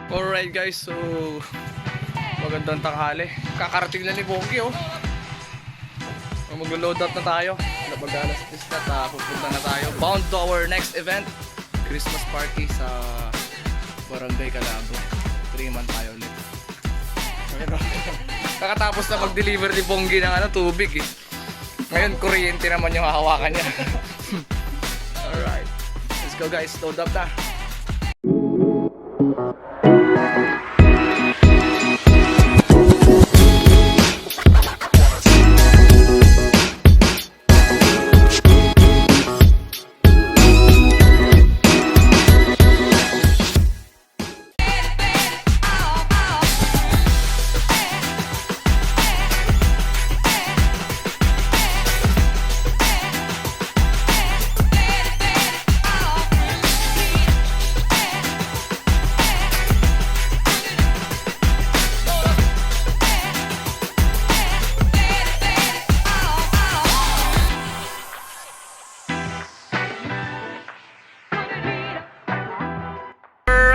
Alright guys, so magandang tanghali. Kakarating na ni Bongi oh. Mag-load up na tayo. Napag-alas is na pupunta na tayo. Bound to our next event, Christmas party sa Barangay Calabo. 3 months tayo ulit. Kakatapos na mag-deliver ni Bongi ng tubig eh. Ngayon kuryente naman yung hahawakan niya. Alright, let's go guys, load up na.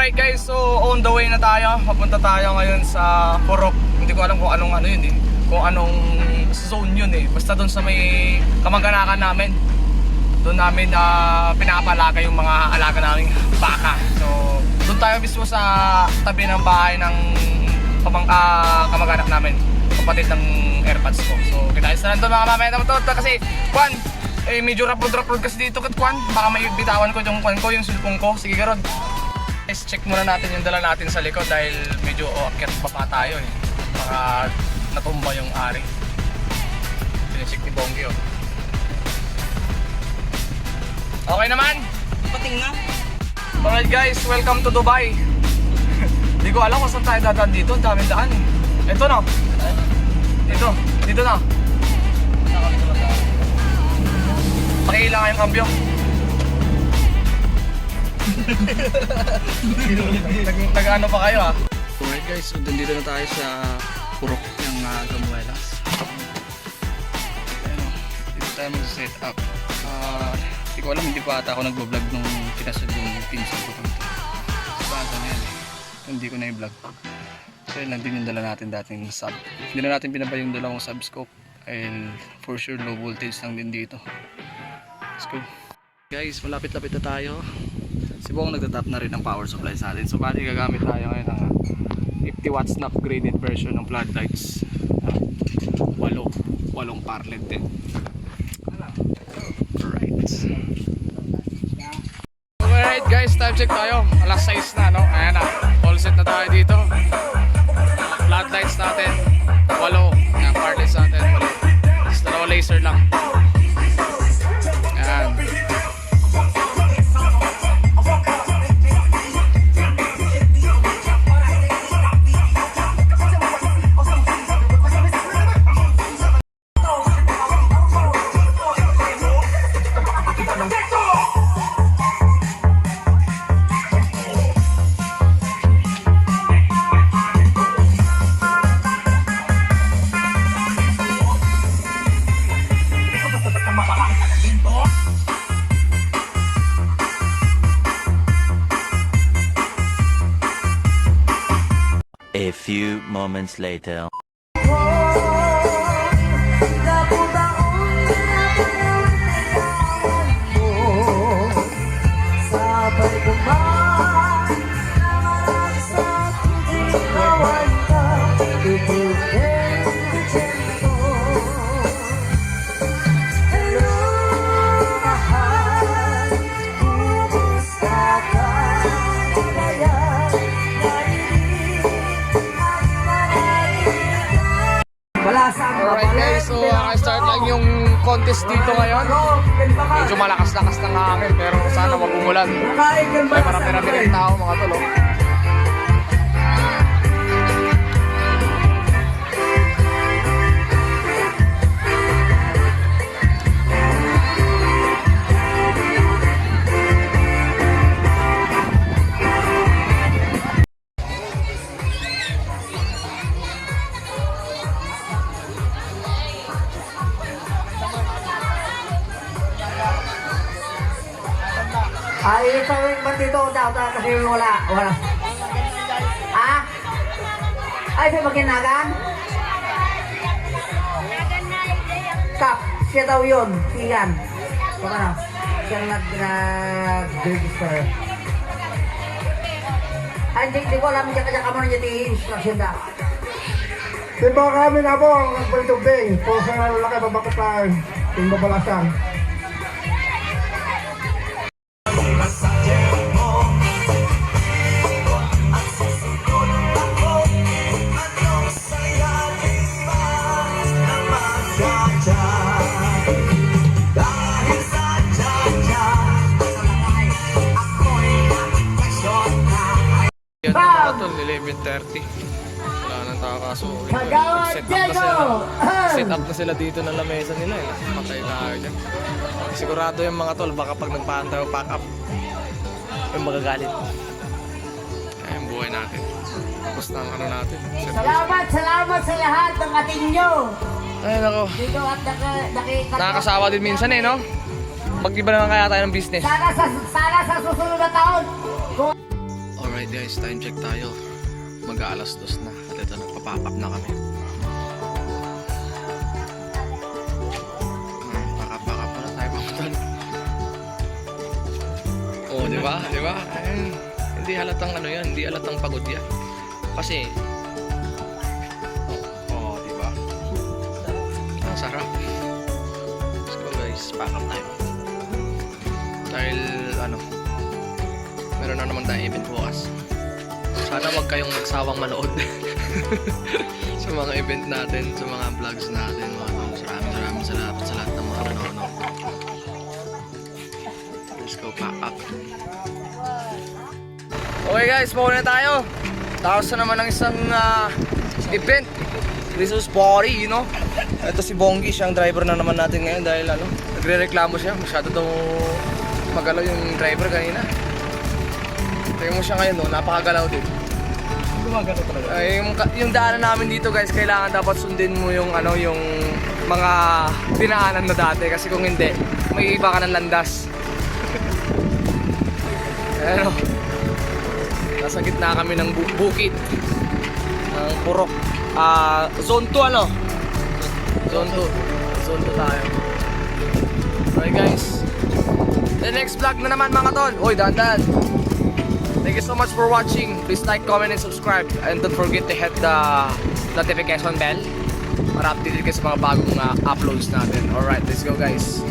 Alright guys, so on the way na tayo. Papunta tayo ngayon sa Purok. Hindi ko alam kung anong yun eh. Kung anong zone yun eh. Basta doon sa may kamag-anakan namin. Doon namin pinapalaga yung mga alaga naming baka. So doon tayo mismo sa tabi ng bahay ng kamag-anak namin. Kapatid ng AirPods ko. So kita isa lang doon mga mamaya naman to. Kasi Kwan, medyo rapod-rapod kasi dito kat Kwan. Baka may bitawan ko yung Kwan ko, yung cellphone ko. Sige garod. Guys, check muna natin yung dala natin sa likod dahil medyo akyat baba tayo eh. Baka natumba yung ari. Pinacheck ni Bongi oh. Okay naman? Pating nga. Alright guys, welcome to Dubai. Hindi ko alam kung saan tayo dadaan dito. Ang daming daan eh. Ito no? Dito na. Pakiilangan yung kambyo. Nag-ano pa kayo ah? Alright guys, so dito na tayo sa Purok ng Gamuelas. Ayan o, dito tayo mag-set up. Hindi ko alam, hindi pa ata ako nag-vlog nung pinasad yung pinsan ko dito. Sa bata na yan eh, hindi ko na i-vlog. So yun lang din yung dala natin dating sub. Hindi na natin pinabay yung dalawang subscope. And for sure low voltage lang din dito. Let's go. Guys, malapit-lapit na tayo. Si Bong nagtatap na rin ang power supply sa atin. So bali gagamit tayo ngayon ng 50 watts na upgraded version ng floodlights. 8 par LED din. Alright guys, time check tayo. Alas 6 na no. Ayan na. All set na tayo dito. Floodlights natin 8. Ayan, par LEDs natin 8. Just dalawa laser lang. Ayan. A few moments later. Alright guys, so start lang yung contest dito ngayon. Medyo malakas-lakas ng hangin pero sana wag umulan. May marami-rami rin tao mga tol. Ay, ito yung ba't dito daw kasi wala. Ay, sa Maginagan? Kap, siya daw yun. Sigan. Baka na. Siya nag-register. Ay, di ko alam. Diyan ka muna dyan i-instruction ka. Timba kami na po, ang palitubing. Po sa lalaki, babakot tayo. Timba balasan. Yan mga tol, 11:30. Wala nang tao kaso. Set up na sila dito ng lamesa nila eh. Patay tayo dyan. Sigurado yung mga tol, baka pag nagpahan tayo pack up, yung magagalit. Kaya yung buhay natin. Tapos na ang ano natin. Salamat sa lahat ng ating nyo. Ay nako. Dito at Nakakasawa din minsan eh, no? Mag-iba naman kaya tayo ng business. sana sa susunod na taon. Alright guys, time check tayo. Mag-aalas 2 na. At ito, nagpa-pop up na kami. Pack up muna tayo mga tol. Oh, di ba? Di ba? Ayun. Hindi halatang ano yan, hindi halatang pagod yan. Kasi, di ba? Ang sarap. Let's go guys, pack up tayo. Dahil, meron na naman tayong event bukas. Sana wag kayong magsawang manood sa mga event natin, sa mga vlogs natin, mga tol. Maraming salamat sa lahat ng mga nanonood. Let's go pack up. Okay guys, mauna na tayo. Tapos na naman ng isang event. Christmas party, you know. Ito si Bonggi, siyang driver na naman natin ngayon dahil nagre-reklamo siya. Masyado daw magalaw yung driver kanina. Tingnan mo siya ngayon, no? Napakagalaw din. Gumagalaw talaga. Ay, yung daanan namin dito guys, kailangan dapat sundin mo yung yung mga dinaanan na dati kasi kung hindi, may iba ka ng landas. Ayan o. Nasa gitna kami ng bukid. Ng Purok. Zone 2 ano? Zone 2. Zone 2 tayo. Okay guys. The next vlog na naman mga tol. Uy, dahan-dahan. Thank you so much for watching. Please like, comment, and subscribe. And don't forget to hit the notification bell para updated kayo sa mga bagong uploads natin. Alright, let's go guys.